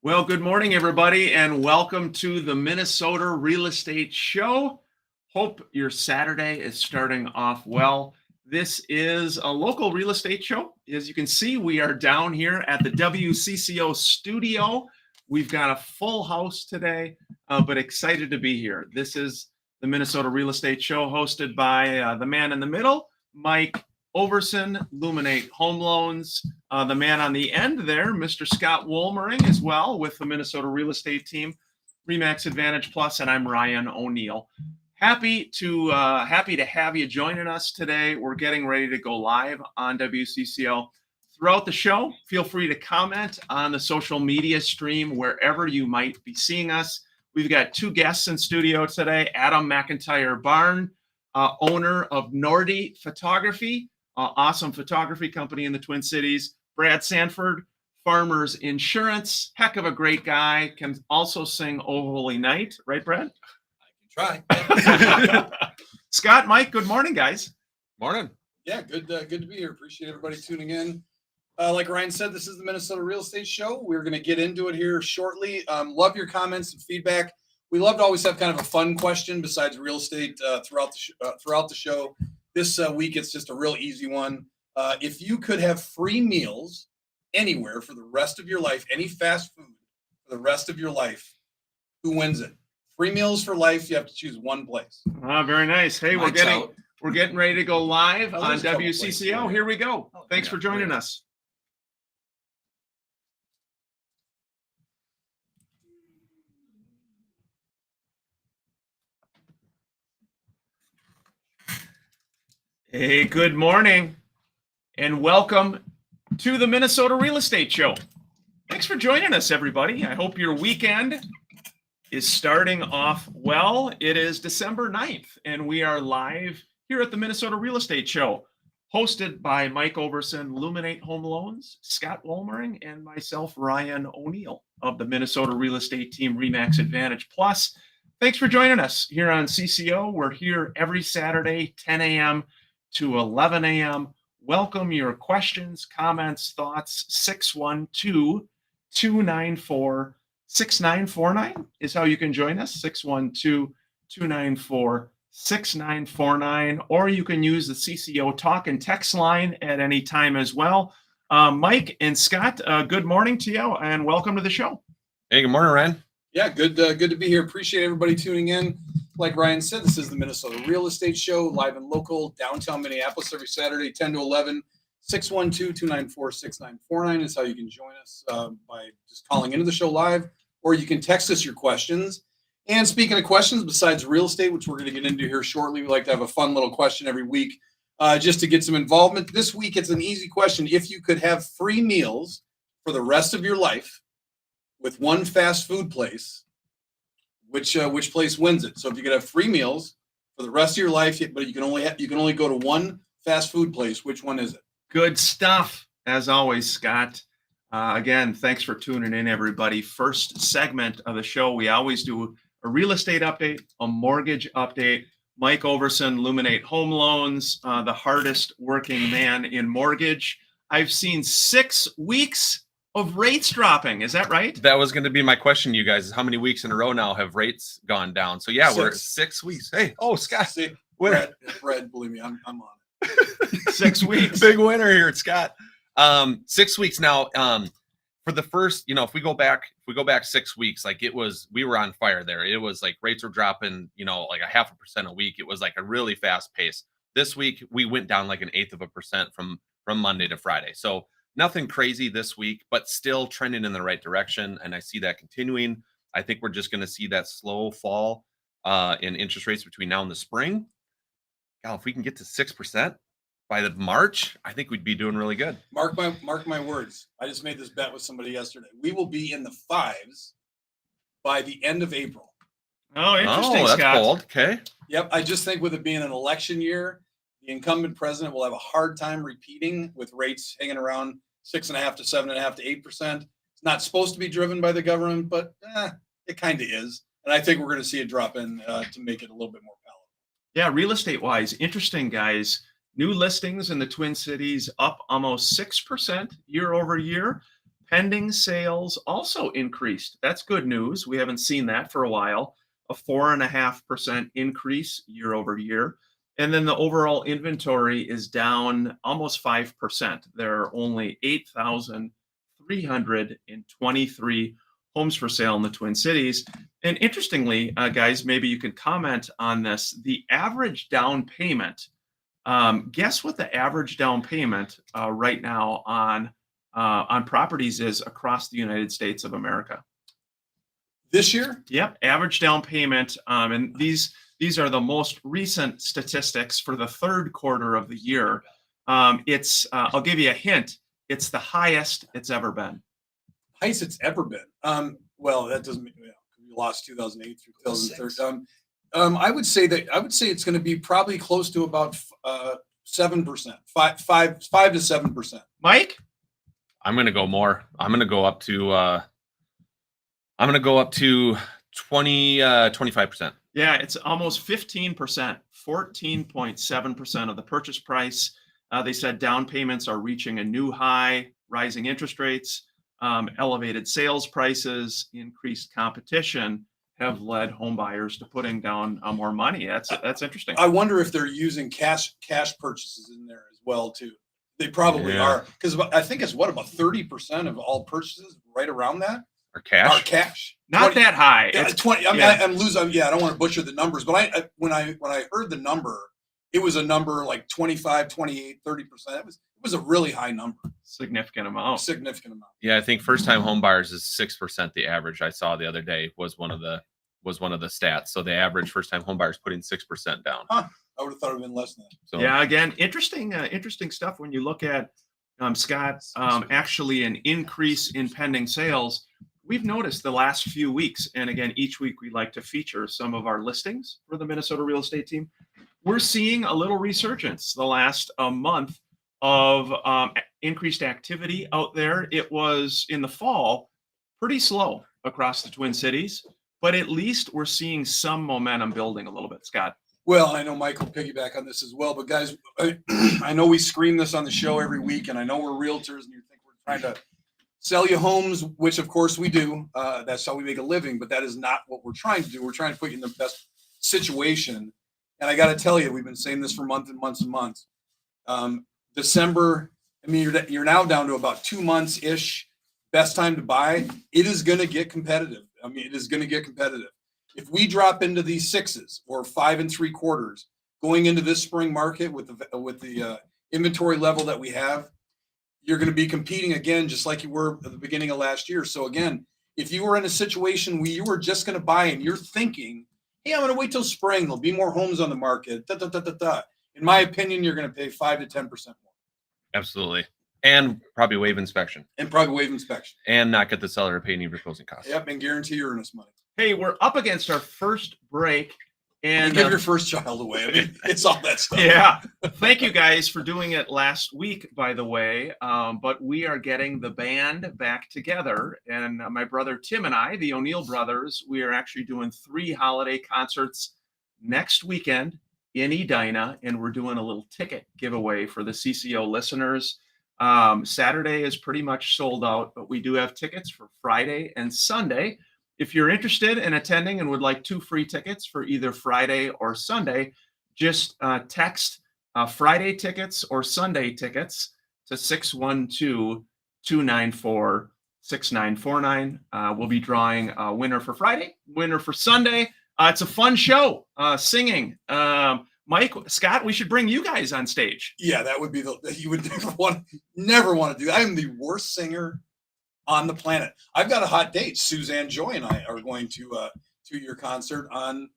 Well, good morning, everybody, and welcome to the Minnesota Real Estate Show. Hope your Saturday is starting off well. This is a local real estate show. As you can see, we are down here at the WCCO studio. We've got a full house today, but excited to be here. This is the Minnesota Real Estate Show hosted by the man in the middle, Mike Overson, Luminate Home Loans. The man on the end there, Mr. Scott Wohlmering, as well with the Minnesota Real Estate Team, Remax Advantage Plus, and I'm Ryan O'Neill. Happy to have you joining us today. We're getting ready to go live on WCCO. Throughout the show, feel free to comment on the social media stream wherever you might be seeing us. We've got two guests in studio today: Adam McIntyre Barn, owner of Nordy Photography, awesome photography company in the Twin Cities. Brad Sanford, Farmers Insurance, heck of a great guy, can also sing "Oh Holy Night," right, Brad? I can try. Scott, Mike, good morning, guys. Morning. Yeah, good to be here. Appreciate everybody tuning in. Like Ryan said, this is the Minnesota Real Estate Show. We're going to get into it here shortly. Love your comments and feedback. We love to always have kind of a fun question besides real estate throughout the show. This week, it's just a real easy one. If you could have free meals anywhere for the rest of your life, any fast food for the rest of your life, who wins it? Free meals for life. You have to choose one place. Very nice. Hey, we're getting ready to go live on there's a couple WCCO. places. Here we go. Thanks yeah, for joining great. us. Hey, good morning, and welcome to the Minnesota Real Estate Show. Thanks for joining us, everybody. I hope your weekend is starting off well. It is December 9th, and we are live here at the Minnesota Real Estate Show, hosted by Mike Overson, Luminate Home Loans, Scott Wohlmering, and myself, Ryan O'Neill of the Minnesota Real Estate Team Remax Advantage Plus. Thanks for joining us here on CCO. We're here every Saturday, 10 a.m. to 11 a.m. Welcome your questions, comments, thoughts. 612-294-6949 is how you can join us. 612-294-6949, or you can use the CCO talk and text line at any time as well. Mike and Scott, good morning to you, and welcome to the show. Hey, good morning, Ryan. Yeah, good to be here. Appreciate everybody tuning in. Like Ryan said, this is the Minnesota Real Estate Show, live and local, downtown Minneapolis, every Saturday, 10 to 11. 612-294-6949 is how you can join us by just calling into the show live, or you can text us your questions. And speaking of questions, besides real estate, which we're going to get into here shortly, we like to have a fun little question every week just to get some involvement. This week, it's an easy question. If you could have free meals for the rest of your life with one fast food place, which place wins it? So if you could have free meals for the rest of your life, but you can only go to one fast food place, which one is it? Good stuff, as always, Scott. Again, thanks for tuning in, everybody. First segment of the show, we always do a real estate update, a mortgage update. Mike Overson, Luminate Home Loans, the hardest working man in mortgage. I've seen 6 weeks of rates dropping. Is that right? That was going to be my question to you guys. Is how many weeks in a row now have rates gone down? So yeah, we're at 6 weeks. Hey, Scott, See, winner. Brad, believe me, I'm on it. 6 weeks. Big winner here at Scott. 6 weeks now. For the first, if we go back 6 weeks, like we were on fire there. It was like rates were dropping, like 0.5% a week. It was like a really fast pace. This week we went down like 0.8% from Monday to Friday. So nothing crazy this week, but still trending in the right direction. And I see that continuing. I think we're just going to see that slow fall in interest rates between now and the spring. God, if we can get to 6% by the March, I think we'd be doing really good. Mark my words. I just made this bet with somebody yesterday. We will be in the 5s by the end of April. Oh, interesting, that's Scott. bold. Okay. Yep. I just think with it being an election year, the incumbent president will have a hard time repeating with rates hanging around 6.5 to 7.5 to 8%. It's not supposed to be driven by the government, but it kind of is. And I think we're going to see it drop in to make it a little bit more palatable. Yeah, real estate wise, interesting, guys. New listings in the Twin Cities up almost 6% year over year. Pending sales also increased. That's good news. We haven't seen that for a while. A 4.5% increase year over year. And then the overall inventory is down almost 5%. There are only 8,323 homes for sale in the Twin Cities. And interestingly, guys, maybe you can comment on this. The average down payment, guess what the average down payment right now on properties is across the United States of America? This year? Yep, average down payment. And these are the most recent statistics for the third quarter of the year. It's I'll give you a hint. It's the highest it's ever been. Highest it's ever been. Well, that doesn't mean we lost 2008 through 2013. I would say it's going to be probably close to about 7%, 5 to 7%. Mike? I'm going to go more. I'm going to go up to 25%. Yeah, it's almost 15%, 14.7% of the purchase price. They said down payments are reaching a new high, rising interest rates, elevated sales prices, increased competition have led home buyers to putting down more money. That's interesting. I wonder if they're using cash purchases in there as well too. They probably are, because I think it's about 30% of all purchases, right around that, Or cash? are cash. Not 20 that high. Yeah, It's 20. I mean, yeah. I'm losing. Yeah, I don't want to butcher the numbers, but when I heard the number, it was a number like 25, 28, 30%. It was a really high number, significant amount. significant amount. Yeah, I think first-time home buyers is 6%. The average I saw the other day was one of the stats. So the average first-time home buyers putting 6% down. I would have thought it would have been less than that. So Yeah, again, interesting stuff when you look at Scott. Actually, an increase in pending sales. We've noticed the last few weeks, and again, each week we like to feature some of our listings for the Minnesota real estate team. We're seeing a little resurgence the last month of increased activity out there. It was in the fall pretty slow across the Twin Cities, but at least we're seeing some momentum building a little bit, Scott. Well, I know Mike will piggyback on this as well, but guys, I know we scream this on the show every week, and I know we're realtors, and you think we're trying to sell you homes, which of course we do. That's how we make a living, but that is not what we're trying to do. We're trying to put you in the best situation. And I got to tell you, we've been saying this for months and months and months. December, I mean, you're now down to about 2 months-ish. Best time to buy. It is going to get competitive. I mean, it is going to get competitive. If we drop into these 6s or 5 3/4 going into this spring market with the inventory level that we have, you're going to be competing again, just like you were at the beginning of last year. So again, if you were in a situation where you were just going to buy and you're thinking, hey, I'm going to wait till spring, there'll be more homes on the market, in my opinion, you're going to pay 5 to 10% more. absolutely. And probably waive inspection. And probably waive inspection. And not get the seller to pay any of your closing costs. Yep, and guarantee your earnest money. Hey, we're up against our first break. And give your first child away. I mean, it's all that stuff. yeah. Thank you guys for doing it last week, by the way. But we are getting the band back together. And my brother Tim and I, the O'Neill brothers, we are actually doing 3 holiday concerts next weekend in Edina. And we're doing a little ticket giveaway for the CCO listeners. Saturday is pretty much sold out, but we do have tickets for Friday and Sunday. If you're interested in attending and would like 2 free tickets for either Friday or Sunday, just text Friday tickets or Sunday tickets to 612-294-6949. We'll be drawing a winner for Friday, winner for Sunday. It's a fun show, singing. Mike, Scott, we should bring you guys on stage. Yeah, that would be you would never want to do that. I am the worst singer on the planet. I've got a hot date. Suzanne Joy and I are going to your concert on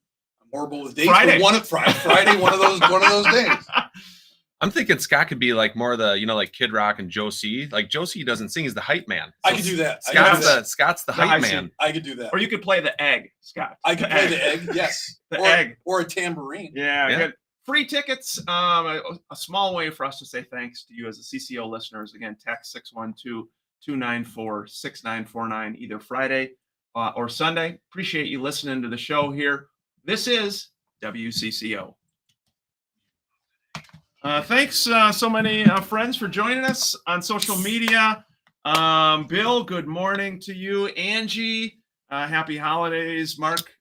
Horrible with Dates. Friday. Friday, one of those days. I'm thinking Scott could be like more of the, like Kid Rock and Joe C. Like Joe C doesn't sing, he's the hype man. I could do that. Scott's the hype man. I could do that. Or you could play the egg, Scott. I could play the egg. Yes. The egg. Or a tambourine. Yeah. Yeah. Good. Free tickets. A small way for us to say thanks to you as the CCO listeners. Again, text 612-294-6949 either Friday or Sunday. Appreciate you listening to the show here. This is WCCO. Thanks so many friends for joining us on social media. Bill, good morning to you. Angie, happy holidays. Mark,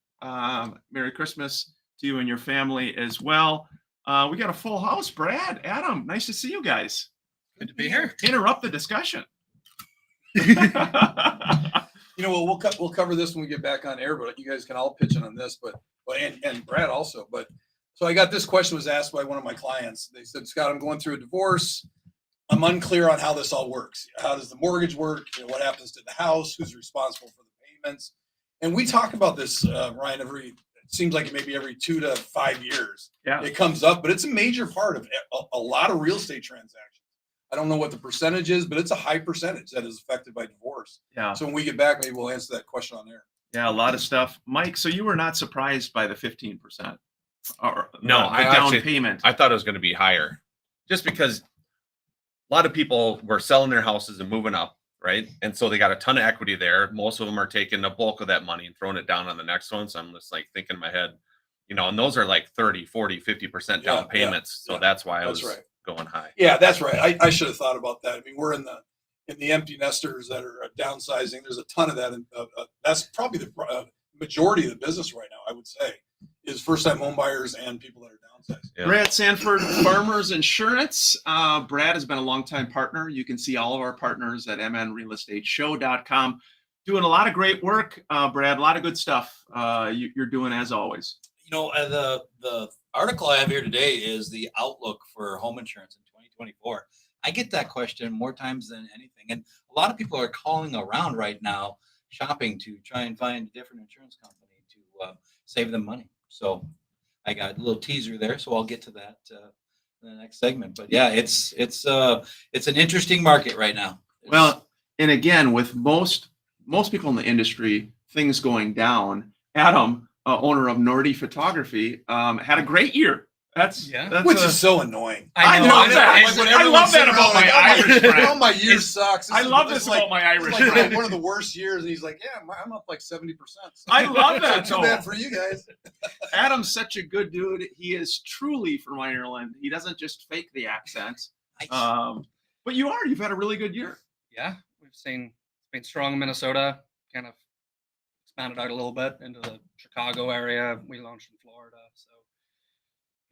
Merry Christmas to you and your family as well. We got a full house. Brad, Adam, nice to see you guys. Good to be here. Interrupt the discussion. You know, we'll cover this when we get back on air, but you guys can all pitch in on this, and Brad also. But so I got this question was asked by one of my clients. They said, Scott, I'm going through a divorce. I'm unclear on how this all works. How does the mortgage work? You know, what happens to the house? Who's responsible for the payments? And we talk about this, Ryan, it seems like maybe every 2 to 5 years. Yeah. It comes up, but it's a major part of a lot of real estate transactions. I don't know what the percentage is, but it's a high percentage that is affected by divorce. Yeah. So when we get back, maybe we'll answer that question on there. Yeah, a lot of stuff. Mike, so you were not surprised by the 15% or No, the I down actually- payment. I thought it was going to be higher, just because a lot of people were selling their houses and moving up, right? And so they got a ton of equity there. Most of them are taking the bulk of that money and throwing it down on the next one. So I'm just like thinking in my head, you know, and those are like 30, 40, 50% down Yeah, payments. So yeah. that's why I That's was right. going high. Yeah, that's right. I should have thought about that. I mean, we're in the empty nesters that are downsizing. There's a ton of that. And that's probably the majority of the business right now, I would say, is first-time home buyers and people that are downsizing. Yeah. Brad Sanford, Farmers Insurance. Brad has been a longtime partner. You can see all of our partners at mnrealestateshow.com. Doing a lot of great work, Brad. A lot of good stuff you're doing as always. You know, the article I have here today is the outlook for home insurance in 2024. I get that question more times than anything. And a lot of people are calling around right now, shopping to try and find a different insurance company to save them money. So I got a little teaser there, so I'll get to that in the next segment. But yeah, it's an interesting market right now. Well, and again, with most people in the industry, things going down. Adam, owner of Nordy Photography, had a great year. That's Which is so annoying. I know that. I love that about my Irish friend. Oh, my year sucks. I love This this is like about my Irish it's like friend. one of the worst years, and he's like, "Yeah, I'm up like 70%." I love that, Too though. bad for you guys. Adam's such a good dude. He is truly from Ireland. He doesn't just fake the accent. But you've had a really good year. Yeah, we've seen it's been strong in Minnesota, kind of expanded out a little bit into the Chicago area. We launched in Florida. So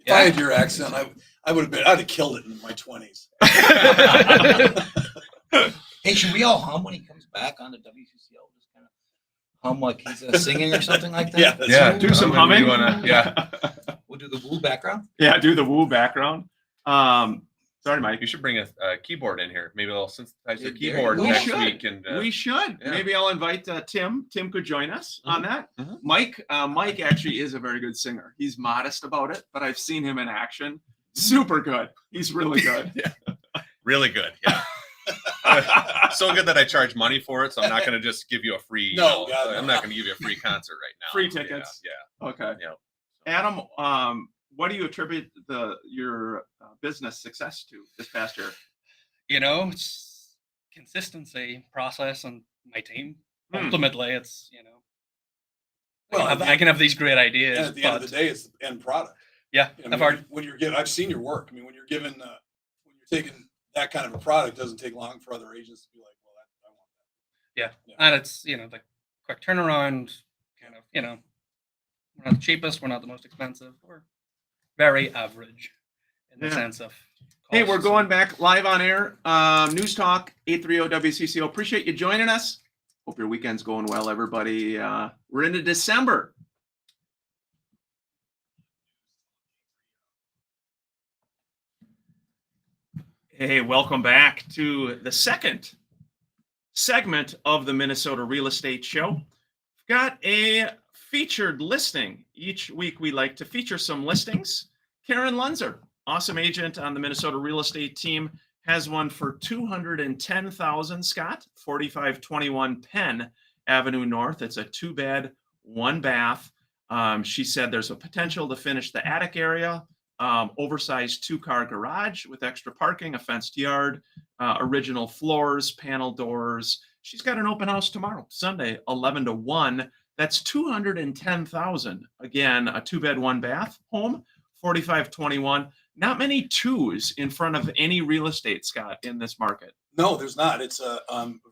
If I had your accent, I'd have killed it in my 20s. Hey, should we all hum when he comes back on the WCCO? Just kind of hum like he's singing or something like that? Yeah, that's Yeah, right. Do some I mean, humming. you wanna- yeah. We'll do the woo background. Yeah, do the woo background. Sorry, Mike. You should bring a keyboard in here. Maybe they'll synthesize the There you keyboard go. next We should. week. And We should. yeah. Maybe I'll invite Tim. Tim could join us on that. Mhm. Mike actually is a very good singer. He's modest about it, but I've seen him in action. Super good. He's really good. really good. Yeah. So good that I charge money for it. So I'm not going to just give you a free. No, God, I'm no. not going to give you a free concert right now. Free tickets. Yeah. Okay. Yeah. Adam, what do you attribute your business success to this past year? you know, it's consistency, process, and my team. Hmm. Ultimately, it's Well, I can have these great ideas, And at the end of but the day, it's the end product. yeah, I I've mean, already when you're given, I've seen your work. I mean, when you're given, when you're taking that kind of a product, it doesn't take long for other agents to be like, well, I want that. and it's the quick turnaround, kind of we're not the cheapest, we're not the most expensive, we're very average in the Yeah. sense of Hey, we're costs. going back live on air. News Talk 830 WCCO. Appreciate you joining us. Hope your weekend's going well, everybody. We're into December. Hey, welcome back to the second segment of the Minnesota Real Estate Show. We've got a featured listing. Each week we like to feature some listings. Karen Lunzer, awesome agent on the Minnesota real estate team, has one for $210,000, Scott, 4521 Penn Avenue North. It's a 2-bed, 1-bath. She said there's a potential to finish the attic area, oversized 2-car garage with extra parking, a fenced yard, original floors, panel doors. She's got an open house tomorrow, Sunday, 11 to 1. That's $210,000. Again, a 2-bed, 1-bath home, 4521. Not many twos in front of any real estate, Scott, in this market. No, there's not. It's a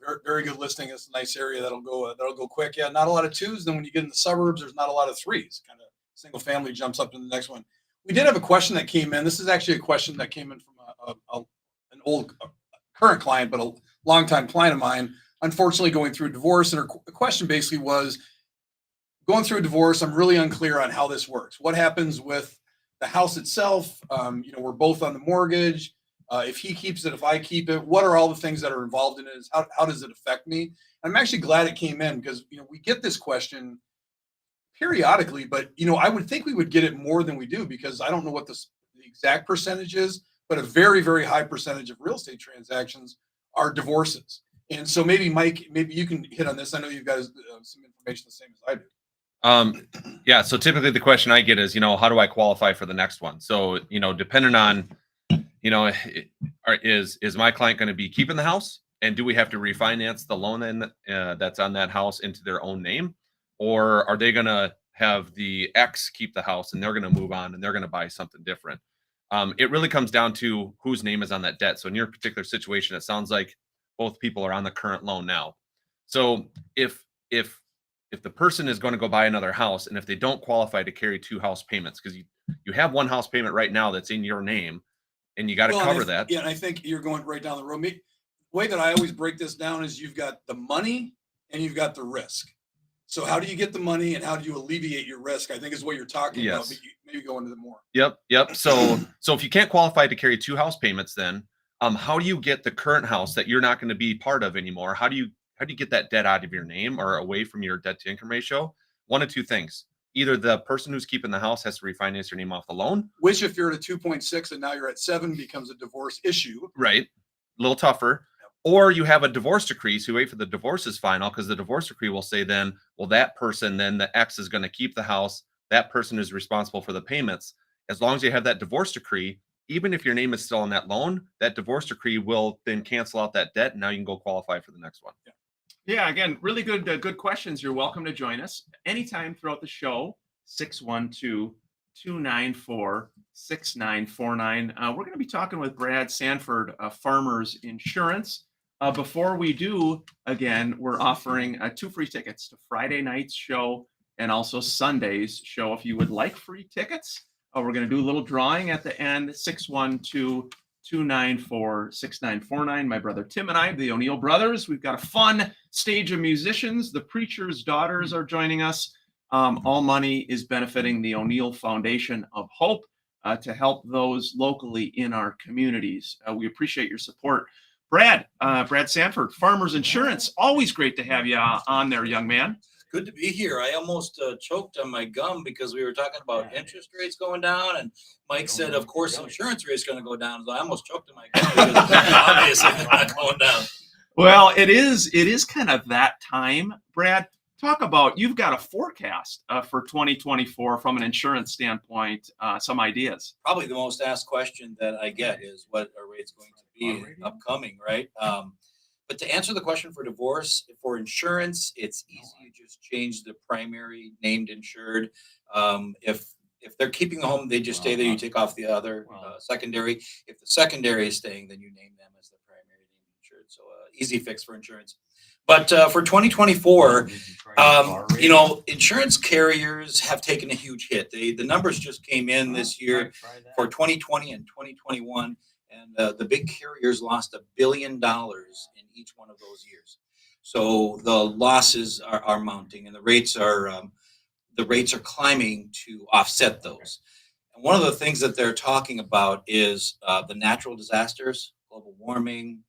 very, very good listing. It's a nice area that'll go quick. Yeah, not a lot of twos. Then when you get in the suburbs, there's not a lot of threes. Kind of single family jumps up to the next one. We did have a question that came in. This is actually a question that came in from an old current client, but a longtime client of mine. Unfortunately, going through a divorce, and her question basically was, going through a divorce, I'm really unclear on how this works. What happens with the house itself? We're both on the mortgage. If he keeps it, if I keep it, what are all the things that are involved in it? How does it affect me? I'm actually glad it came in because, we get this question periodically, but, I would think we would get it more than we do because I don't know what the exact percentage is, but a very, very high percentage of real estate transactions are divorces. And so maybe Mike, maybe you can hit on this. I know you've got some information the same as I do. Yeah. So typically the question I get is, how do I qualify for the next one? So, depending on, is my client going to be keeping the house, and do we have to refinance the loan that's on that house into their own name, or are they going to have the ex keep the house and they're going to move on and they're going to buy something different? It really comes down to whose name is on that debt. So in your particular situation, it sounds like both people are on the current loan now. So if the person is going to go buy another house, and if they don't qualify to carry two house payments, because you have one house payment right now that's in your name, and you got to cover that. Yeah, and I think you're going right down the road. The way that I always break this down is you've got the money and you've got the risk. So how do you get the money and how do you alleviate your risk? I think is what you're talking about. But maybe go into the more. Yep. So if you can't qualify to carry two house payments, then how do you get the current house that you're not going to be part of anymore? How do you get that debt out of your name or away from your debt to income ratio? One of two things. Either the person who's keeping the house has to refinance your name off the loan, which if you're at a 2.6 and now you're at 7 becomes a divorce issue. Right. A little tougher. Yep. Or you have a divorce decree. So you wait for the divorce is final, because the divorce decree will say then, well, that person, then the ex is going to keep the house. That person is responsible for the payments. As long as you have that divorce decree, even if your name is still on that loan, that divorce decree will then cancel out that debt. And now you can go qualify for the next one. Yeah. Yeah, again, really good questions. You're welcome to join us anytime throughout the show, 612-294-6949. We're going to be talking with Brad Sanford, Farmers Insurance. Before we do, again, we're offering 2 free tickets to Friday night's show and also Sunday's show. If you would like free tickets, we're going to do a little drawing at the end, 612-294-6949. My brother Tim and I, the O'Neill brothers, we've got a fun stage of musicians. The Preacher's Daughters are joining us. All money is benefiting the O'Neill Foundation of Hope to help those locally in our communities. We appreciate your support. Brad Sanford, Farmers Insurance, always great to have you on there, young man. Good to be here. I almost choked on my gum because we were talking about interest rates going down, and Mike said, of course, insurance rates going to go down. So I almost choked on my gum because obviously they're not going down. Well, it is kind of that time, Brad. Talk about, you've got a forecast for 2024 from an insurance standpoint, some ideas. Probably the most asked question that I get is what are rates going to be upcoming, right? But to answer the question for divorce, for insurance, it's easy. You just change the primary named insured. If they're keeping the home, they just stay there. You take off the other secondary. If the secondary is staying, then you name them as the primary named insured. So easy fix for insurance. But for 2024, insurance carriers have taken a huge hit. The numbers just came in this year for 2020 and 2021. And the big carriers lost $1 billion in each one of those years. So the losses are mounting, and the rates are climbing to offset those. And one of the things that they're talking about is the natural disasters, global warming,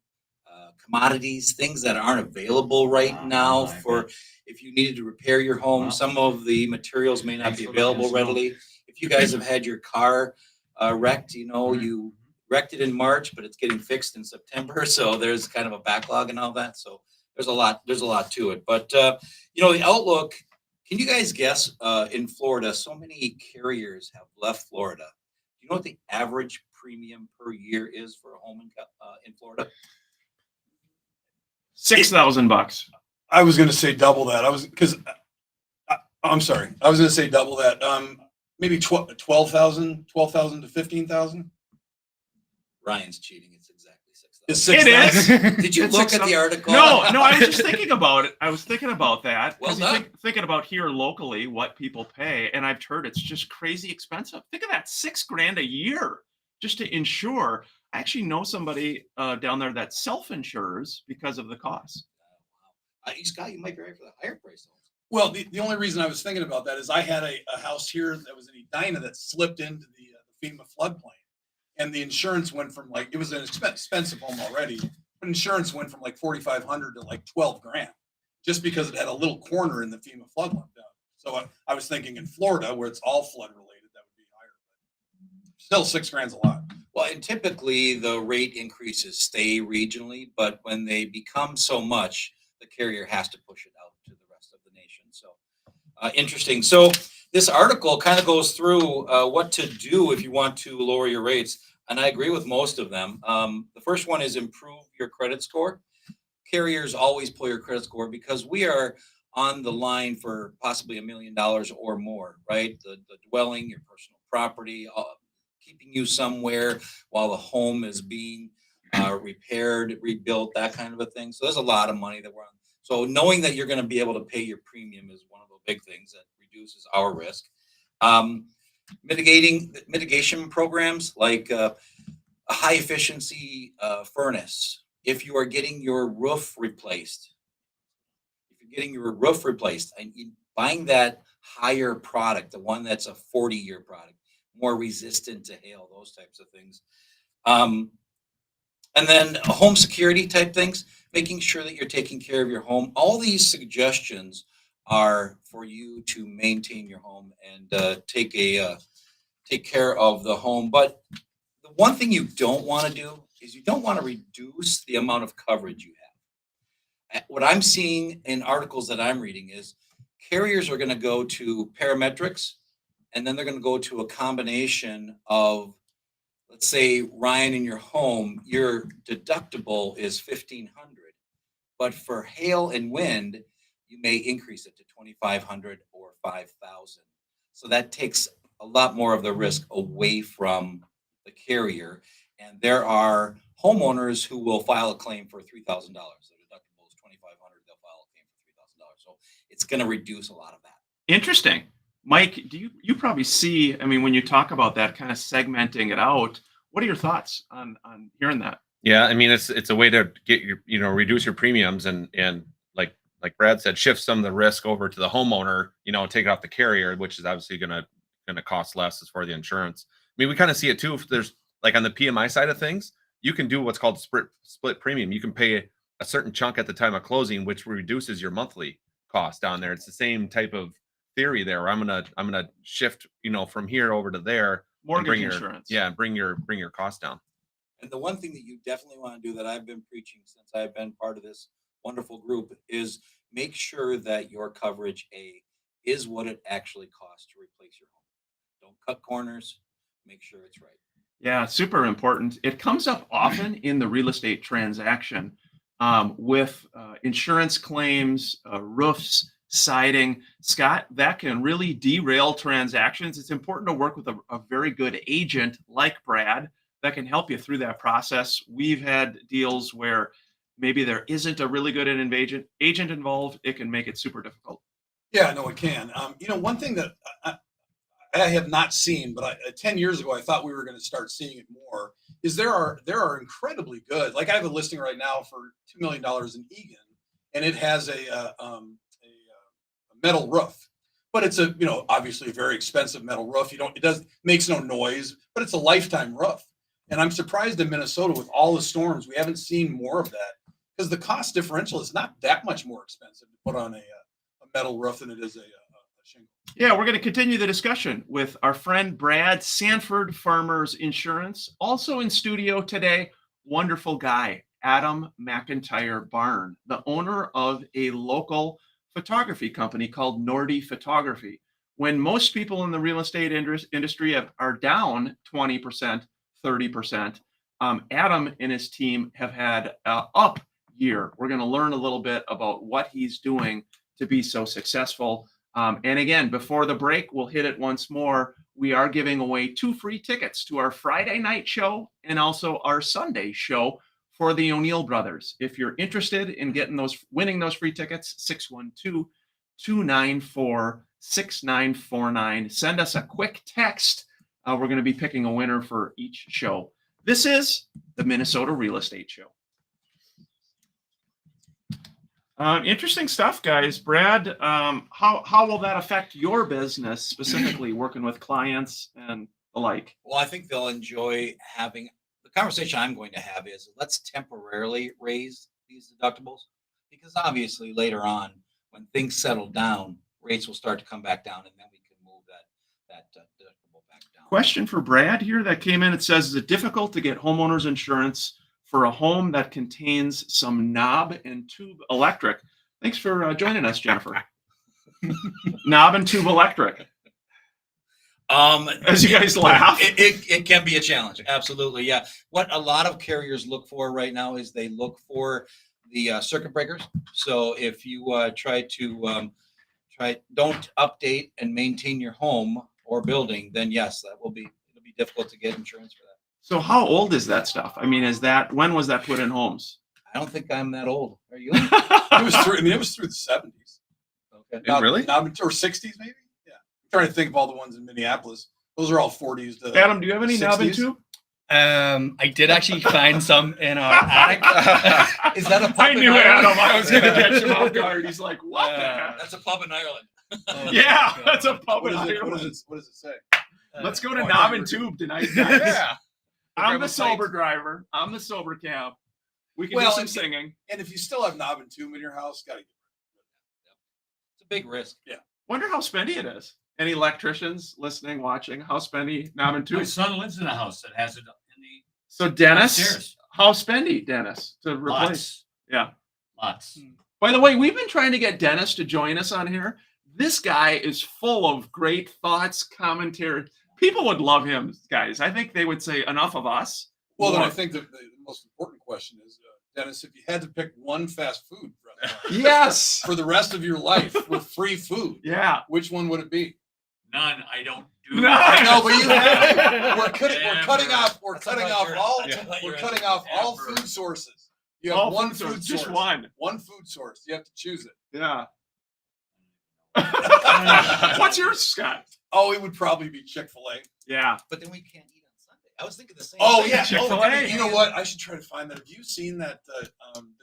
commodities, things that aren't available right now for if you needed to repair your home. Some of the materials may not be available readily. If you guys have had your car wrecked, you wrecked it in March, but it's getting fixed in September. So there's kind of a backlog and all that. So there's a lot to it. But, the outlook, can you guys guess in Florida, so many carriers have left Florida. Do you know what the average premium per year is for a home in Florida? $6,000. I was going to say double that. I'm sorry. I was going to say double that. Maybe 12,000 to 15,000. Ryan's cheating. It's exactly 6,000. Is It is. Did you It's look at exci- the article? No, I was just thinking about it. I was thinking about that. Well 'cause you done. thinking about here locally what people pay, and I've heard it's just crazy expensive. Think of that, $6,000 a year just to insure. I actually know somebody down there that self-insures because of the cost. Scott, you might be right for the higher price homes. Well, the only reason I was thinking about that is I had a house here that was in Edina that slipped into the FEMA floodplain. And the insurance went from like, it was an expensive home already, but insurance went from like 4,500 to like 12 grand just because it had a little corner in the FEMA floodplain. So I was thinking in Florida where it's all flood related, that would be higher. But still, 6 grand's a lot. Well, and typically the rate increases stay regionally, but when they become so much, the carrier has to push it out to the rest of the nation. So interesting. So this article kind of goes through what to do if you want to lower your rates. And I agree with most of them. The first one is improve your credit score. Carriers always pull your credit score because we are on the line for possibly $1 million or more, right? The dwelling, your personal property, keeping you somewhere while the home is being repaired, rebuilt, that kind of a thing. So there's a lot of money that we're on. So knowing that you're going to be able to pay your premium is one of the big things that reduces our risk. Mitigation programs like a high efficiency furnace. If you are getting your roof replaced, and buying that higher product, the one that's a 40-year product, more resistant to hail, those types of things. And then home security type things, making sure that you're taking care of your home. All these suggestions are for you to maintain your home and take care of the home. But the one thing you don't want to do is you don't want to reduce the amount of coverage you have. What I'm seeing in articles that I'm reading is carriers are going to go to parametrics, and then they're going to go to a combination of, let's say, Ryan, in your home, your deductible is $1,500, but for hail and wind, you may increase it to $2,500 or $5,000. So that takes a lot more of the risk away from the carrier. And there are homeowners who will file a claim for $3,000. Their deductible is $2,500. They'll file a claim for $3,000. So it's going to reduce a lot of that. Interesting. Mike, do you probably see, I mean, when you talk about that kind of segmenting it out, what are your thoughts on hearing that? Yeah, I mean, it's a way to get your, reduce your premiums and like Brad said, shift some of the risk over to the homeowner, take it off the carrier, which is obviously gonna cost less as far as the insurance. I mean, we kind of see it too. If there's like on the PMI side of things, you can do what's called split premium. You can pay a certain chunk at the time of closing, which reduces your monthly cost down there. It's the same type of theory there. I'm gonna shift, from here over to there. Mortgage insurance. Bring your cost down. And the one thing that you definitely want to do that I've been preaching since I've been part of this wonderful group is make sure that your coverage is what it actually costs to replace your home. Don't cut corners. Make sure it's right. Yeah, super important. It comes up often in the real estate transaction with insurance claims, roofs, siding. Scott, that can really derail transactions. It's important to work with a very good agent like Brad that can help you through that process. We've had deals where maybe there isn't a really good agent involved. It can make it super difficult. Yeah, no, it can. One thing that I have not seen, but 10 years ago, I thought we were going to start seeing it more, is there are incredibly good, like I have a listing right now for $2 million in Egan, and it has a metal roof, but it's obviously a very expensive metal roof. Makes no noise, but it's a lifetime roof. And I'm surprised in Minnesota with all the storms, we haven't seen more of that because the cost differential is not that much more expensive to put on a metal roof than it is a shingle. Yeah, we're going to continue the discussion with our friend Brad, Sanford Farmers Insurance. Also in studio today, wonderful guy, Adam McIntyre Barn, the owner of a local photography company called Nordy Photography. When most people in the real estate industry are down 20%, 30%, Adam and his team have had an up year. We're going to learn a little bit about what he's doing to be so successful. And again, before the break, we'll hit it once more. We are giving away 2 free tickets to our Friday night show and also our Sunday show for the O'Neill brothers. If you're interested in winning those free tickets, 612-294-6949. Send us a quick text. We're going to be picking a winner for each show. This is the Minnesota Real Estate Show. Interesting stuff, guys. Brad, how will that affect your business, specifically working with clients and the like? Well, I think they'll enjoy having the conversation I'm going to have is let's temporarily raise these deductibles because obviously later on when things settle down, rates will start to come back down and then we can move that deductible back down. Question for Brad here that came in. It says, is it difficult to get homeowners insurance for a home that contains some knob and tube electric? Thanks for joining us, Jennifer. Knob and tube electric. As you guys laugh. It can be a challenge. Absolutely. Yeah. What a lot of carriers look for right now is they look for the circuit breakers. So if you don't update and maintain your home or building, then yes, it'll be difficult to get insurance for that. So how old is that stuff? I mean, when was that put in homes? I don't think I'm that old. Are you? It was through the 70s. Okay. Really? Or 60s, maybe? Yeah. I'm trying to think of all the ones in Minneapolis. Those are all 40s. To Adam, do you have any knob and 60s? tube? I did actually find some in our attic. Is that a pub I in knew Ireland? Adam. I was going to catch him off guard. He's like, what the heck? That's a pub in Ireland. Yeah, that's a pub What in does it Ireland. say? Let's go to Oh, I knob know and you're- tube tonight, guys. Yeah. I'm Grab the a sober plate. driver. I'm the sober cab. We can Well, do some and- singing. And if you still have knob and tube in your house, gotta get It's a big risk. Wonder how spendy it is. Any electricians listening, watching? How spendy knob and My tube? son lives in a house that has it in the So Dennis, upstairs. how spendy, Dennis, to replace? Lots. Yeah. Lots. By the way, we've been trying to get Dennis to join us on here. This guy is full of great thoughts, commentary. People would love him, guys. I think they would say enough of us. Well, then More. I think the most important question is, Dennis, if you had to pick one fast food restaurant Yes. for the rest of your life with free food, Yeah. which one would it be? None. I don't do. No. I know, but you have. We're Never. cutting off. We're That's cutting about off your- all. that's about We're your cutting off all ever. food sources. You have All one food food source, source. just one. One food source. You have to choose it. Yeah. What's yours, Scott? Oh, it would probably be Chick-fil-A. Yeah. But then we can't eat on Sunday. I was thinking the same. Oh thing. yeah, Chick-fil-A. You know what? I should try to find that. Have you seen that the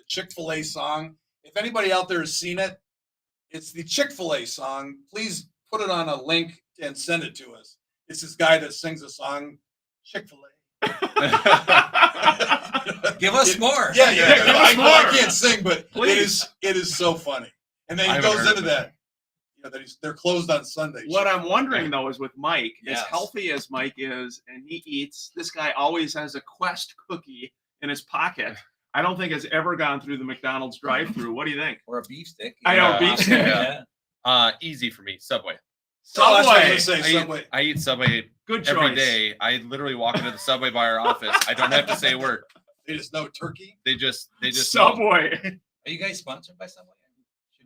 Chick-fil-A song? If anybody out there has seen it, it's the Chick-fil-A song. Please put it on a link and send it to us. It's this guy that sings a song, Chick-fil-A. Give us more. Yeah, Yeah, give us I more. can't sing, but Please. it is so funny. And then I he haven't goes heard into of that. You know, that they're closed on Sunday. What I'm wondering though is with Mike, as Yes. healthy as Mike is, and he eats, this guy always has a Quest cookie in his pocket. I don't think has ever gone through the McDonald's drive-through. What do you think? Or a beef stick. I know, Yeah. beef stick. Yeah. Easy for me. Subway. Oh, that's what I Subway. was gonna say, Subway. I eat Subway Good every choice. day. I literally walk into the Subway by our office. I don't have to say a word. They just know turkey. They just know. Subway. Are you guys sponsored by Subway?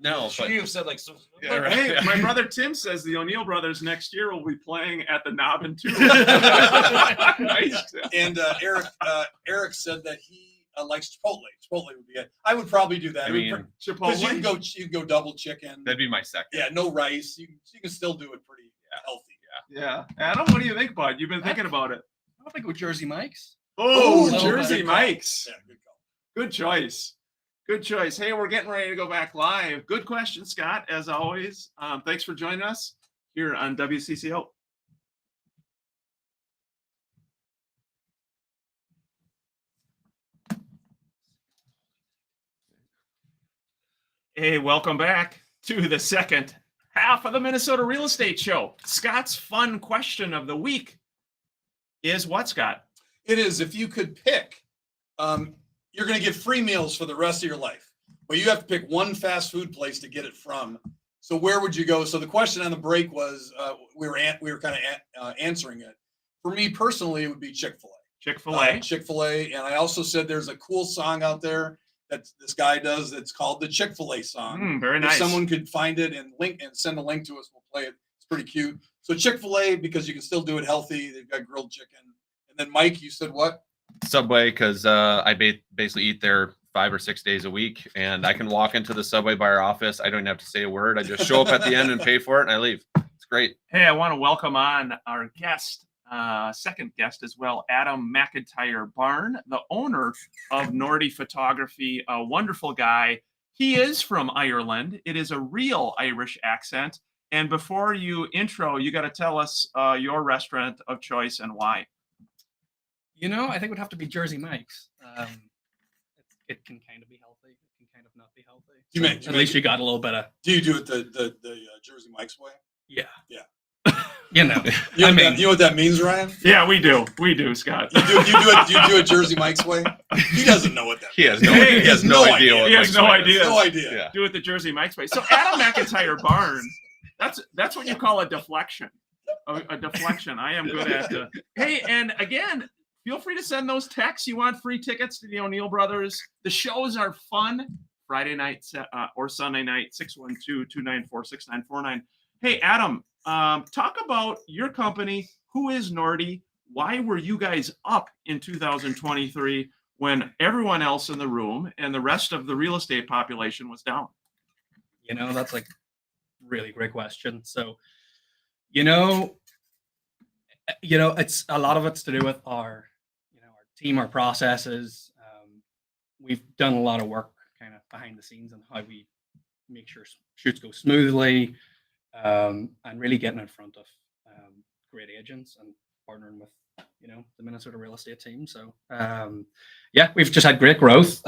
No, Should but you have said like so? Yeah, right. Hey, my brother Tim says the O'Neill brothers next year will be playing at the Knob and Tube. Nice. And Eric said that he likes Chipotle. Chipotle would be it. I would probably do that. I mean, Because you Chipotle. can go double chicken. that'd be my second. Yeah, no rice. You can still do it pretty healthy. Yeah. Adam, what do you think, bud? You've been thinking about it. I think with Jersey Mike's. Oh, Ooh, Jersey good call. Mike's. Yeah, good call. Good choice. Good choice. Hey, we're getting ready to go back live. Good question, Scott, as always. Thanks for joining us here on WCCO. Hey, welcome back to the second half of the Minnesota Real Estate Show. Scott's fun question of the week is what, Scott? It is. If you could pick, you're going to get free meals for the rest of your life, but you have to pick one fast food place to get it from. So where would you go? So the question on the break was we were kind of answering it. For me personally, it would be Chick-fil-A. Chick-fil-A. Chick-fil-A, and I also said there's a cool song out there that this guy does that's called the Chick-fil-A song. Very If nice. someone could find it and send a link to us, we'll play it. It's pretty cute. So Chick-fil-A, because you can still do it healthy. They've got grilled chicken. And then Mike, you said what? Subway because I basically eat there 5 or 6 days a week, and I can walk into the Subway by our office. I don't even have to say a word. I just show up at the end and pay for it, and I leave. It's great. Hey, I want to welcome on our guest, second guest as well, Adam McIntyre Barn, the owner of Nordy Photography, a wonderful guy. He is from Ireland. It is a real Irish accent. And before you intro, you got to tell us your restaurant of choice and why. You know, I think it would have to be Jersey Mike's. It can kind of be healthy. It can kind of not be healthy. You So make- at least you got a little bit of, Do you do it the Jersey Mike's way? yeah. Yeah. You know, You know, I what mean, you know what that means, Ryan? Yeah, we do, Scott. You do it Jersey Mike's way? He doesn't know what that He means. has no, Hey, he has he no has no idea. idea. What He has Mike's no way is. idea. No idea. Yeah. Do it the Jersey Mike's way. So Adam McIntyre Barn, that's what you call a deflection. A deflection. I am good at the. Hey, and again, feel free to send those texts. You want free tickets to the O'Neill Brothers. The shows are fun. Friday night or Sunday night, 612-294-6949. Hey, Adam, talk about your company. Who is Nordy? Why were you guys up in 2023 when everyone else in the room and the rest of the real estate population was down? you know, that's like really great question. So, you know, it's a lot of it's to do with our team, our processes. We've done a lot of work kind of behind the scenes on how we make sure shoots go smoothly, and really getting in front of great agents and partnering with the Minnesota real estate team. So yeah, we've just had great growth.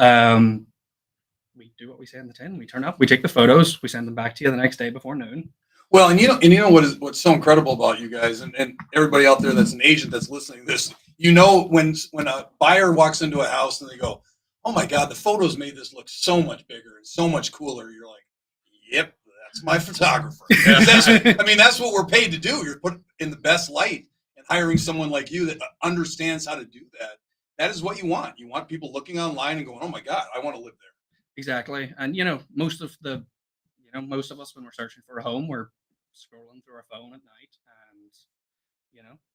We do what we say in the tin. We turn up, we take the photos, we send them back to you the next day before noon. Well, and you know what's so incredible about you guys and everybody out there that's an agent that's listening to this, when a buyer walks into a house and they go, "Oh my God, the photos made this look so much bigger and so much cooler," you're like, "Yep, that's my photographer." That's what we're paid to do. You're put in the best light, and hiring someone like you that understands how to do that. That is what you want. You want people looking online and going, "Oh my God, I want to live there." Exactly. And most of us when we're searching for a home, we're scrolling through our phone at night, and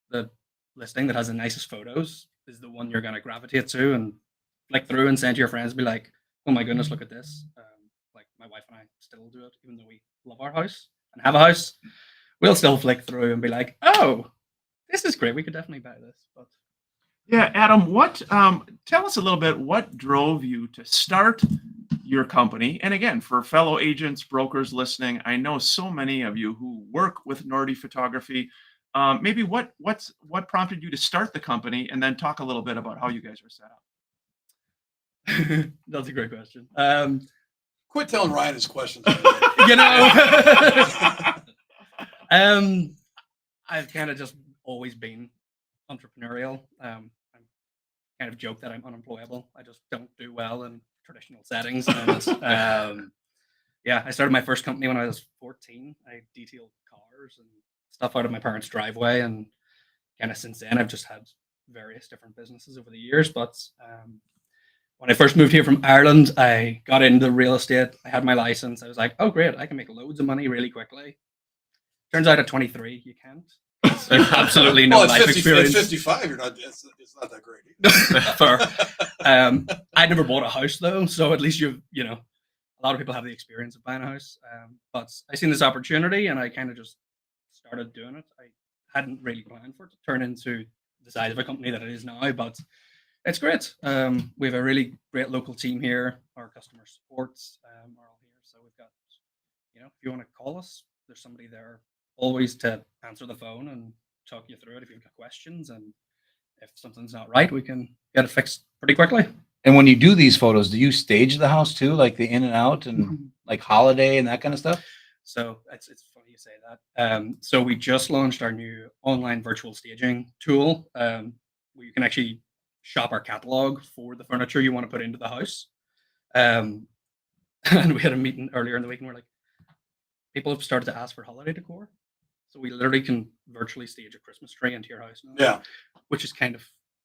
the listing that has the nicest photos is the one you're going to gravitate to and flick through and send to your friends, be like, "Oh my goodness, look at this." Like my wife and I still do it, even though we love our house and have a house, we'll still flick through and be like, "Oh, this is great. We could definitely buy this." But Yeah, Adam, tell us a little bit what drove you to start your company? And again, for fellow agents, brokers listening, I know so many of you who work with Nordy Photography. Maybe what prompted you to start the company, and then talk a little bit about how you guys are set up. that's a great question. Quit telling Ryan his questions. I've kind of just always been entrepreneurial. I kind of joke that I'm unemployable. I just don't do well in traditional settings. And, yeah, I started my first company when I was 14. I detailed cars and stuff out of my parents' driveway, and kind of since then I've just had various different businesses over the years. But when I first moved here from Ireland, I got into real estate. I had my license. I was like, "Oh, great! I can make loads of money really quickly." Turns out at 23, you can't. There's absolutely no Well, life experience. At 55, it's not that great either. Fair. I'd never bought a house though, so at least a lot of people have the experience of buying a house. But I seen this opportunity and I kind of just started doing it. I hadn't really planned for it to turn into the size of a company that it is now, but it's great. We have a really great local team here. Our customer supports are all here, so we've got, if you want to call us, there's somebody there always to answer the phone and talk you through it if you've got questions, and if something's not right, we can get it fixed pretty quickly. And when you do these photos, do you stage the house too, like the in and out and like holiday and that kind of stuff? So it's funny you say that. So we just launched our new online virtual staging tool, where you can actually shop our catalog for the furniture you want to put into the house. And we had a meeting earlier in the week, and we're like, people have started to ask for holiday decor. So we literally can virtually stage a Christmas tree into your house now. Yeah. Which is kind of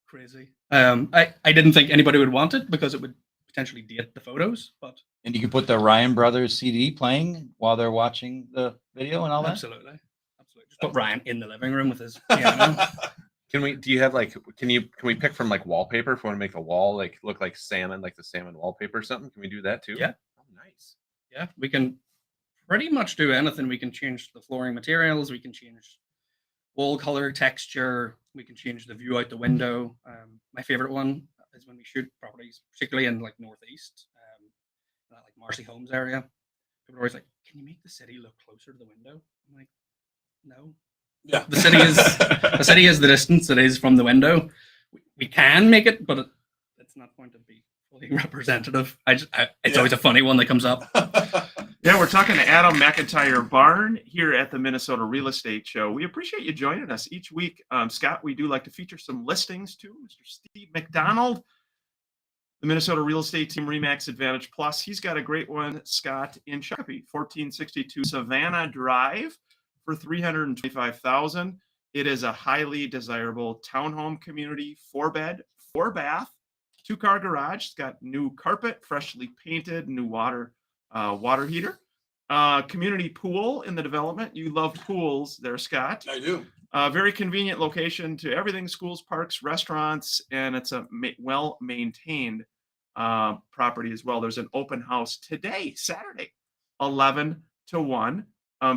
crazy. I didn't think anybody would want it because it would potentially date the photos, but And you can put the Ryan Brothers CD playing while they're watching the video and all that. absolutely. Just put Ryan in the living room with his piano. Do you have like, can we pick from like wallpaper if we want to make the wall like look like salmon, like the salmon wallpaper or something? Can we do that too? Yeah. Oh, nice. Yeah, we can pretty much do anything. We can change the flooring materials. We can change wall color, texture. We can change the view out the window. My favorite one is when we shoot properties, particularly in like Northeast, like Marcy Homes area. People are always like, "Can you make the city look closer to the window?" I'm like, "No, Yeah. the city is the distance it is from the window. We can make it, but it's not going to be fully representative." It's always a funny one that comes up. Yeah, we're talking to Adam McIntyre Barn here at the Minnesota Real Estate Show. We appreciate you joining us each week. Scott, we do like to feature some listings too. Mr. Steve McDonald, the Minnesota Real Estate Team Remax Advantage Plus. He's got a great one, Scott, in Shakopee, 1462 Savannah Drive for $325,000. It is a highly desirable townhome community, 4-bed, 4-bath, 2-car garage. It's got new carpet, freshly painted, new water heater, community pool in the development. You love pools there, Scott. I do. Very convenient location to everything, schools, parks, restaurants, and it's a well-maintained property as well. There's an open house today, Saturday, 11 to 1.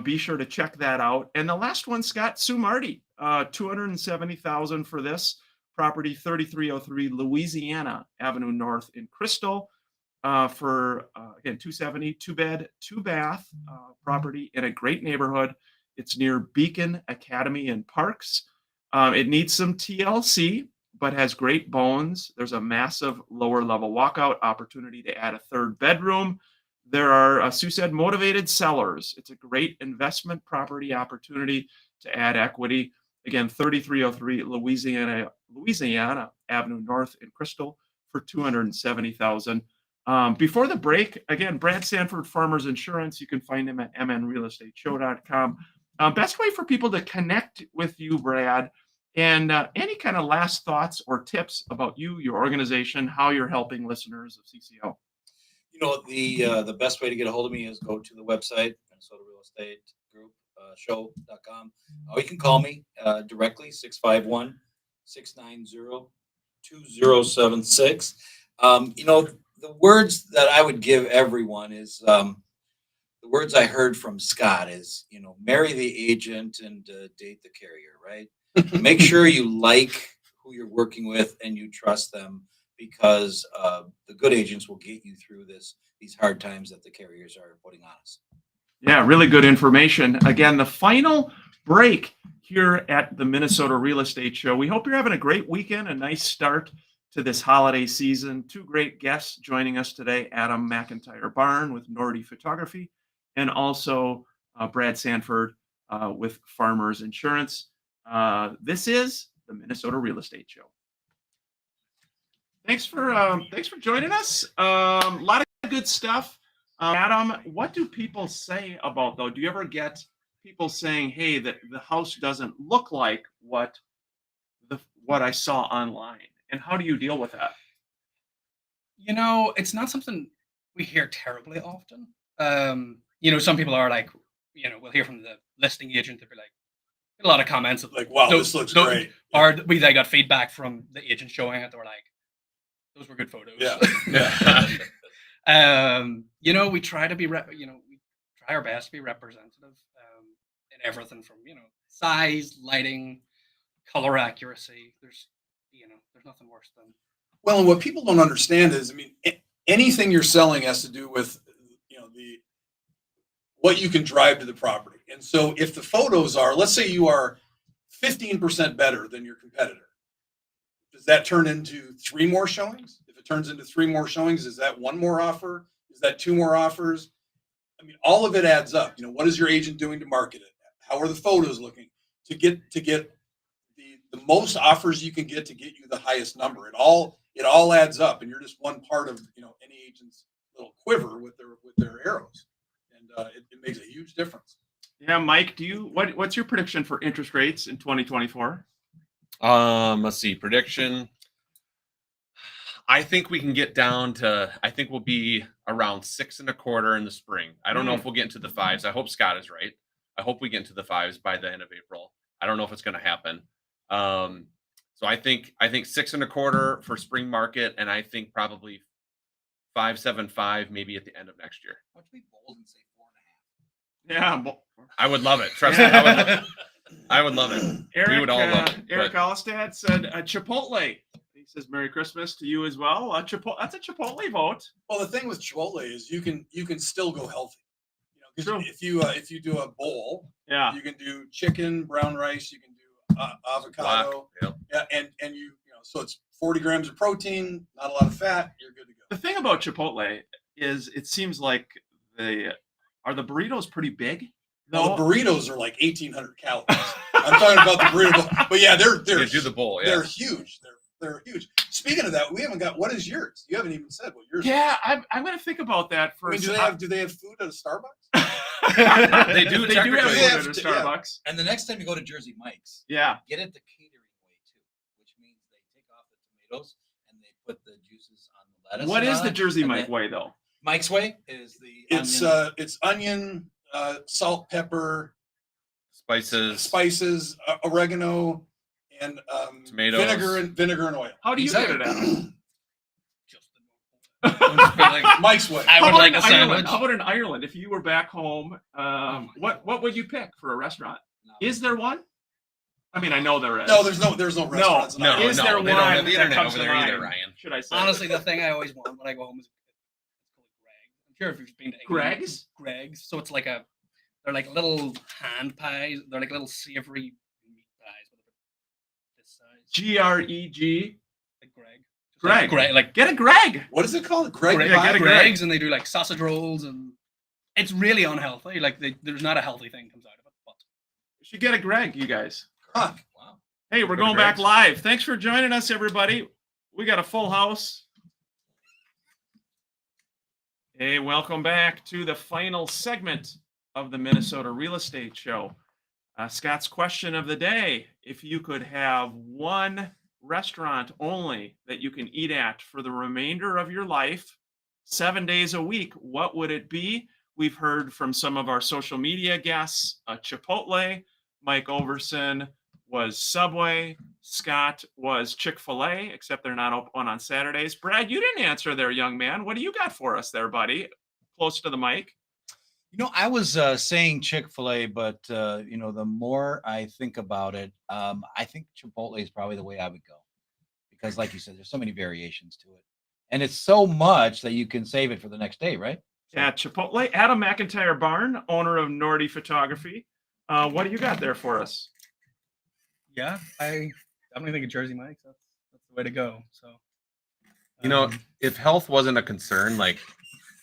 Be sure to check that out. And the last one, Scott, Sue Marty, $270,000 for this property, 3303 Louisiana Avenue North in Crystal. For again, 270, 2-bed, 2-bath property in a great neighborhood. It's near Beacon Academy and Parks. It needs some TLC, but has great bones. There's a massive lower level walkout opportunity to add a 3rd bedroom. There are, Sue said, motivated sellers. It's a great investment property opportunity to add equity. Again, 3303 Louisiana Avenue North in Crystal for $270,000. Before the break, again, Brad Sanford Farmers Insurance. You can find him at mnrealestateshow.com. Best way for people to connect with you, Brad, and any kind of last thoughts or tips about you, your organization, how you're helping listeners of CCO. You know, the best way to get a hold of me is go to the website, Minnesota Real Estate Group show.com. Or you can call me directly, 651-690-2076. You know, the words that I would give everyone is the words I heard from Scott is, you know, marry the agent and date the carrier, right? Make sure you like who you're working with and you trust them, because the good agents will get you through these hard times that the carriers are putting on us. Yeah, really good information. Again, the final break here at the Minnesota Real Estate Show. We hope you're having a great weekend, a nice start to this holiday season. 2 great guests joining us today, Adam McIntyre Barn with Nordy Photography, and also Brad Sanford with Farmers Insurance. This is the Minnesota Real Estate Show. Thanks for joining us. A lot of good stuff. Adam, what do people say about, though? Do you ever get people saying, "Hey, that the house doesn't look like what I saw online"? And how do you deal with that? You know, it's not something we hear terribly often. You know, some people are like, you know, we'll hear from the listing agent. They'll be like, a lot of comments of Like, wow, "Those- this looks those-" great. Or they got feedback from the agent showing it. They were like, "Those were good photos." Yeah. You know, we try to be, we try our best to be representative in everything from, you know, size, lighting, color accuracy. There's nothing worse than. Well, and what people don't understand is, I mean, anything you're selling has to do with, you know, what you can drive to the property. And so if the photos are, let's say you are 15% better than your competitor, does that turn into 3 more showings? If it turns into 3 more showings, is that 1 more offer? Is that 2 more offers? I mean, all of it adds up. You know, what is your agent doing to market it? How are the photos looking to get the most offers you can get to get you the highest number? It all adds up, and you're just one part of, you know, any agent's little quiver with their arrows, and it makes a huge difference. Yeah, Mike, what's your prediction for interest rates in 2024? Let's see, prediction. I think we can get down to, I think we'll be around 6.25 in the spring. I don't know if we'll get into the 5s. I hope Scott is right. I hope we get into the 5s by the end of April. I don't know if it's going to happen. So I think 6.25 for spring market, and I think probably 5.75 maybe at the end of next year. Why don't you be bold and say 4.5? Yeah. I would love it. Trust me, I would love it. Eric, would all love it, Eric but- Allstad said Chipotle. He says Merry Christmas to you as well. That's a Chipotle vote. Well, the thing with Chipotle is you can still go healthy. You know, 'cause True. if you do a bowl, Yeah. you can do chicken, brown rice, you can do avocado, Yep. yeah, and you know, so it's 40 grams of protein, not a lot of fat. You're good to go. The thing about Chipotle is it seems like the burritos pretty big? Well, the burritos are like 1,800 calories. I'm talking about the burrito, but yeah, they're Yeah, do the bowl. Yeah. they're huge. They're huge. Speaking of that, we haven't got what is yours? You haven't even said what yours. Yeah, I'm going to think about that I for. mean, do they have food at a Starbucks? They do They do have technically. food They at have a to- yeah. Starbucks. And the next time you go to Jersey Mike's, Yeah. get it the catering way too, which means they take off the tomatoes and they put the juices on the lettuce. What and is on the it, Jersey and Mike then- way though? Mike's way is the It's onion, salt, pepper, Spices. spices, oregano, and Tomatoes. vinegar and oil. How do you Is that- get it at? Just the Mike's way. I How would about like in a Ireland? sandwich. How about in Ireland? If you were back home, what would you pick for a restaurant? Is there one? I mean, I know there is. No, there's no restaurants. in No, Ireland. Is no, there they one don't have the that internet comes over to there either, mind? Ryan. Should I say? Honestly, the thing I always want when I go home is it's called Greg's. I'm sure if you've been to England, Greg's? Greg's. So it's like they're like little hand pies. They're like little savory meat pies. This size. Greg. Like Greg. Just Greg. Like Greg. Like Get a Greg. What is it called? Greg Greg, Yeah, get a Greg. Greg's, and they do like sausage rolls, and it's really unhealthy. Like there's not a healthy thing comes out of it. But You should get a Greg, you guys. Huh. Wow. Hey, we're Go to going back Greg's. live. Thanks for joining us, everybody. We got a full house. Hey, welcome back to the final segment of the Minnesota Real Estate Show. Scott's question of the day: if you could have one restaurant only that you can eat at for the remainder of your life, 7 days a week, what would it be? We've heard from some of our social media guests, Chipotle, Mike Overson was Subway, Scott was Chick-fil-A, except they're not open on Saturdays. Brad, you didn't answer there, young man. What do you got for us there, buddy? Close to the mic. You know, I was saying Chick-fil-A, but you know, the more I think about it, I think Chipotle is probably the way I would go, because, like you said, there's so many variations to it, and it's so much that you can save it for the next day, right? Yeah, Chipotle. Adam McIntyre Barn, owner of Nordy Photography. What do you got there for us? yeah, I definitely think of Jersey Mike's. That's the way to go. So, You know, um, if health wasn't a concern, like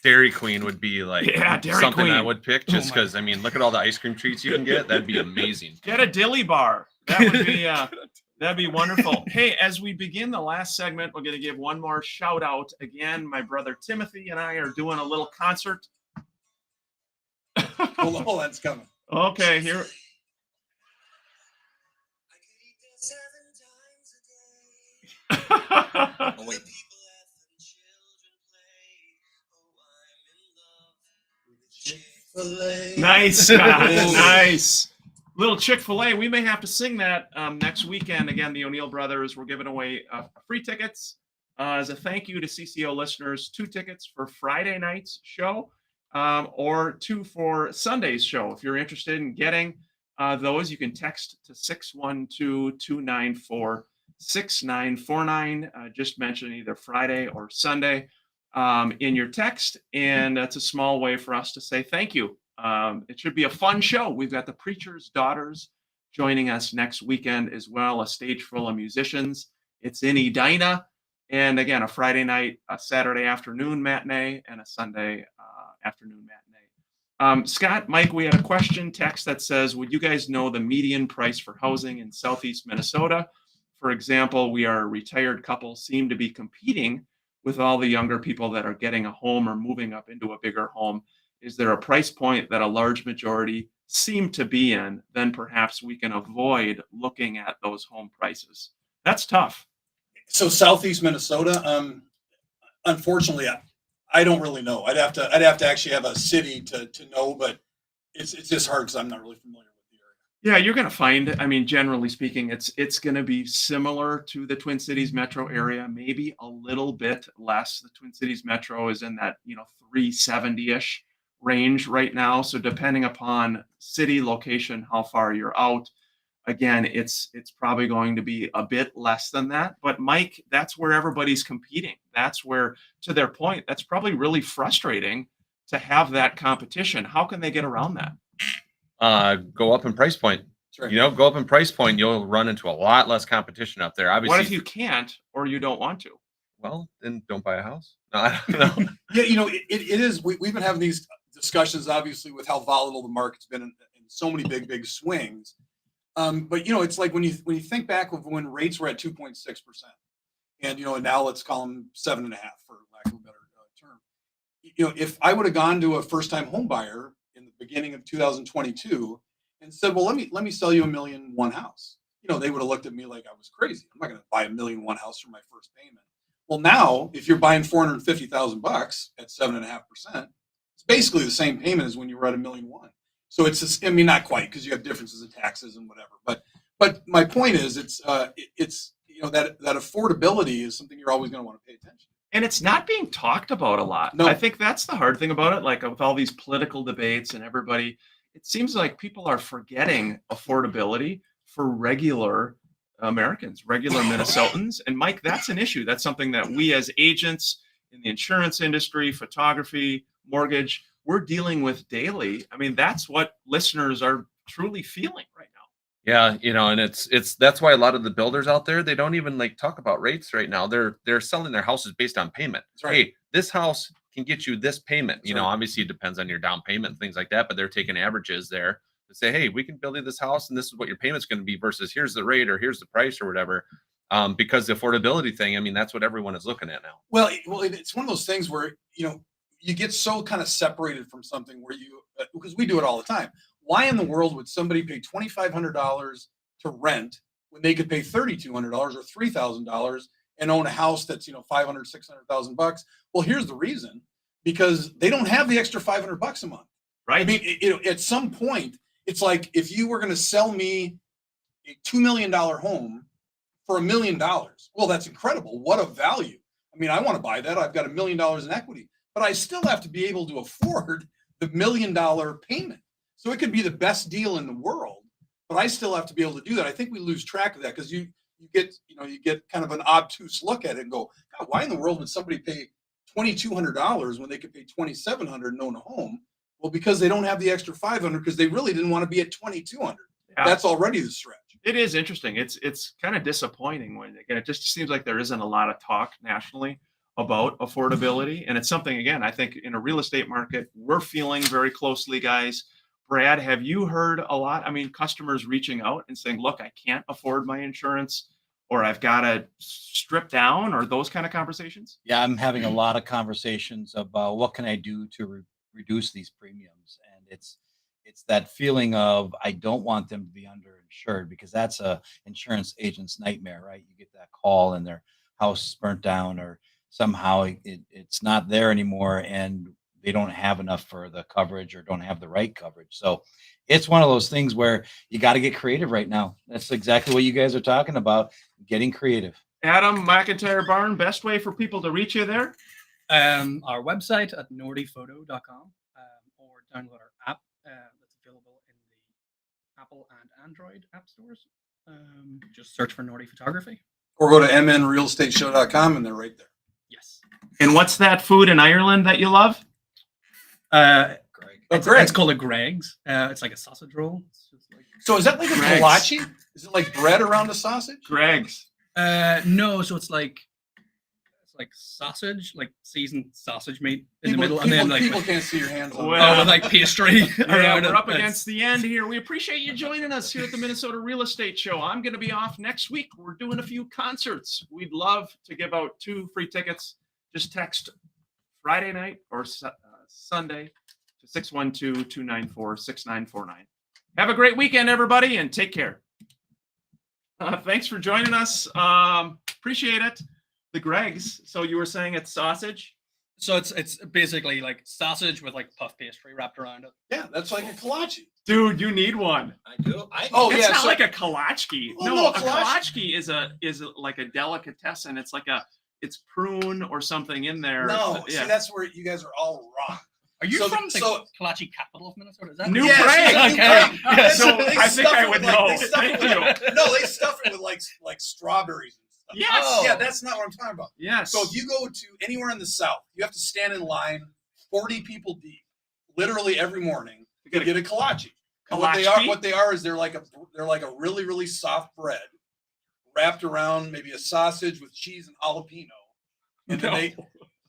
Dairy Queen would be like Yeah, Dairy something I Queen. would pick, just my because I mean, look at all the ice cream treats you can get. That'd be amazing. Get a dilly bar. That would be that'd be wonderful. Hey, as we begin the last segment, we're going to give one more shout out. Again, my brother Timothy and I are doing a little concert. Hold on, it's coming. Okay, here. Oh, wait. Nice, Scott. Nice. Little Chick-fil-A. We may have to sing that next weekend. Again, the O'Neill brothers were giving away free tickets as a thank you to CCO listeners. 2 tickets for Friday night's show or 2 for Sunday's show. If you're interested in getting those, you can text to 612-294-6949. Just mention either Friday or Sunday in your text, and that's a small way for us to say thank you. It should be a fun show. We've got the Preacher's Daughters joining us next weekend as well, a stage full of musicians. It's in Edina, and again, a Friday night, a Saturday afternoon matinee, and a Sunday afternoon matinee. Scott, Mike, we had a question text that says, would you guys know the median price for housing in Southeast Minnesota? For example, we are a retired couple, seem to be competing with all the younger people that are getting a home or moving up into a bigger home. Is there a price point that a large majority seem to be in? Then perhaps we can avoid looking at those home prices. That's tough. So Southeast Minnesota, unfortunately, I don't really know. I'd have to actually have a city to know, but it's just hard because I'm not really familiar with the area. Yeah, you're going to find, I mean, generally speaking, it's going to be similar to the Twin Cities metro area, maybe a little bit less. The Twin Cities metro is in that, 370-ish range right now. So depending upon city location, how far you're out, again, it's probably going to be a bit less than that. But Mike, that's where everybody's competing. That's where, to their point, that's probably really frustrating to have that competition. How can they get around that? Go up in price point. That's right. Go up in price point. You'll run into a lot less competition up there. Obviously, What if you can't or you don't want to? well, then don't buy a house. No, I don't know. Yeah, it is. We've been having these discussions, obviously, with how volatile the market's been in so many big swings. But it's like when you think back of when rates were at 2.6%, and and now let's call them 7.5 for lack of a better term. If I would have gone to a first-time home buyer in the beginning of 2022 and said, "Well, let me sell you $1.1 million house," they would have looked at me like I was crazy. I'm not going to buy $1.1 million house for my first payment. Well, now if you're buying $450,000 at 7.5%, it's basically the same payment as when you were at $1.1 million. So it's just, I mean, not quite, because you have differences in taxes and whatever. But my point is, it's that affordability is something you're always going to want to pay attention to. And it's not being talked about a lot. No. I think that's the hard thing about it. Like with all these political debates and everybody, it seems like people are forgetting affordability for regular Americans, regular Minnesotans. And Mike, that's an issue. That's something that we as agents in the insurance industry, photography, mortgage, we're dealing with daily. I mean, that's what listeners are truly feeling right now. Yeah, and it's that's why a lot of the builders out there, they don't even like talk about rates right now. They're selling their houses based on payment. That's right. Hey, this house can get you this payment. That's right. Obviously it depends on your down payment and things like that, but they're taking averages there to say, hey, we can build you this house and this is what your payment's going to be versus here's the rate or here's the price or whatever. Because the affordability thing, I mean, that's what everyone is looking at now. Well, it's one of those things where you get so kind of separated from something where because we do it all the time. Why in the world would somebody pay $2,500 to rent when they could pay $3,200 or $3,000 and own a house that's $500,000, $600,000? Well, here's the reason: because they don't have the extra $500 a month. Right. I mean, at some point, it's like if you were going to sell me a $2 million home for $1 million, well, that's incredible. What a value. I mean, I want to buy that. I've got $1 million in equity, but I still have to be able to afford the $1 million payment. So it could be the best deal in the world, but I still have to be able to do that. I think we lose track of that because you get kind of an obtuse look at it and go, God, why in the world would somebody pay $2,200 when they could pay $2,700 and own a home? Well, because they don't have the extra $500 because they really didn't want to be at $2,200. Yeah. That's already the stretch. It is interesting. It's kind of disappointing when, again, it just seems like there isn't a lot of talk nationally about affordability. And it's something, again, I think in a real estate market, we're feeling very closely, guys. Brad, have you heard a lot? I mean, customers reaching out and saying, look, I can't afford my insurance, or I've got to strip down, or those kind of conversations? Yeah, I'm having a lot of conversations about what can I do to reduce these premiums, and it's that feeling of I don't want them to be underinsured, because that's a insurance agent's nightmare, right? You get that call and their house burnt down, or somehow it's not there anymore, and they don't have enough for the coverage or don't have the right coverage. So it's one of those things where you got to get creative right now. That's exactly what you guys are talking about, getting creative. Adam McIntyre Barn, best way for people to reach you there? Our website at nordyphoto.com, or download our app that's available in the Apple and Android app stores. Just search for Nordy Photography. Or go to mnrealestateshow.com and they're right there. Yes. And what's that food in Ireland that you love? Greg. It's called a Greg's. It's like a sausage roll. It's just like, So is that like a Greg's. kolache? Is it like bread around a sausage? Greg's. no, so it's like sausage, like seasoned sausage meat in the middle, and then like people can't see your hands on Well, with like pastry Yeah, around it. we're up It's- against the end here. We appreciate you joining us here at the Minnesota Real Estate Show. I'm going to be off next week. We're doing a few concerts. We'd love to give out 2 free tickets. Just text Friday night or Sunday to 612-294-6949. Have a great weekend, everybody, and take care. Thanks for joining us. Appreciate it. The Greg's. So you were saying it's sausage? So it's basically like sausage with like puff pastry wrapped around it. Yeah, that's like a kolache. Dude, you need one. I do. Oh, It's yeah, not so- like a kolache. Well, No, no, a kolache- kolache is like a delicatessen. It's prune or something in there. No, Yeah. see, that's where you guys are all wrong. Are you So- from the so- kolache capital of Minnesota? Is that New Yes, Prague. yeah, New Okay. Prague. Yeah, so They I think stuff I it would with, like, know. they stuff it Thank with- No, they stuff it with like strawberries and stuff. Yes. Oh. Yeah, that's not what I'm talking about. Yes. So if you go to anywhere in the South, you have to stand in line 40 people deep, literally every morning to get a kolache. And Kolache? what they are is they're like a really, really soft bread wrapped around maybe a sausage with cheese and jalapeno. And then No.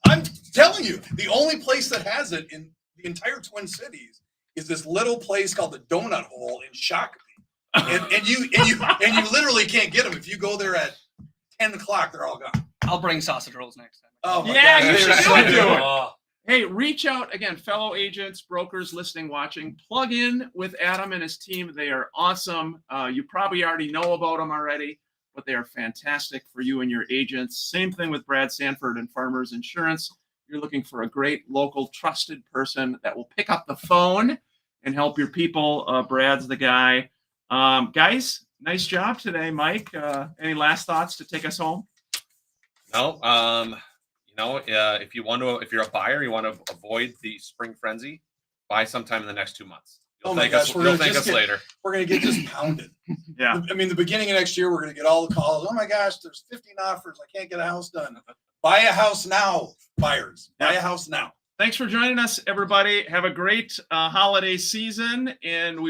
I'm telling you, the only place that has it in the entire Twin Cities is this little place called the Donut Hole in Shakopee. And you literally can't get them. If you go there at 10 o'clock, they're all gone. I'll bring sausage rolls next time. Oh my Yeah, God, you they're should so do good. it. Oh, Hey, reach out again, fellow agents, brokers listening, watching. Plug in with Adam and his team. They are awesome. You probably already know about them already, but they are fantastic for you and your agents. Same thing with Brad Sanford and Farmers Insurance. You're looking for a great local trusted person that will pick up the phone and help your people. Brad's the guy. Guys, nice job today, Mike. Any last thoughts to take us home? No, if you're a buyer, you want to avoid the spring frenzy, buy sometime in the next 2 months. Oh You'll my thank gosh, us. we're You'll gonna thank just us get- later. We're going to get just pounded. Yeah. I mean, the beginning of next year, we're going to get all the calls. Oh my gosh, there's 15 offers. I can't get a house done. Buy a house now, buyers. Buy a house now. Thanks for joining us, everybody. Have a great holiday season, and we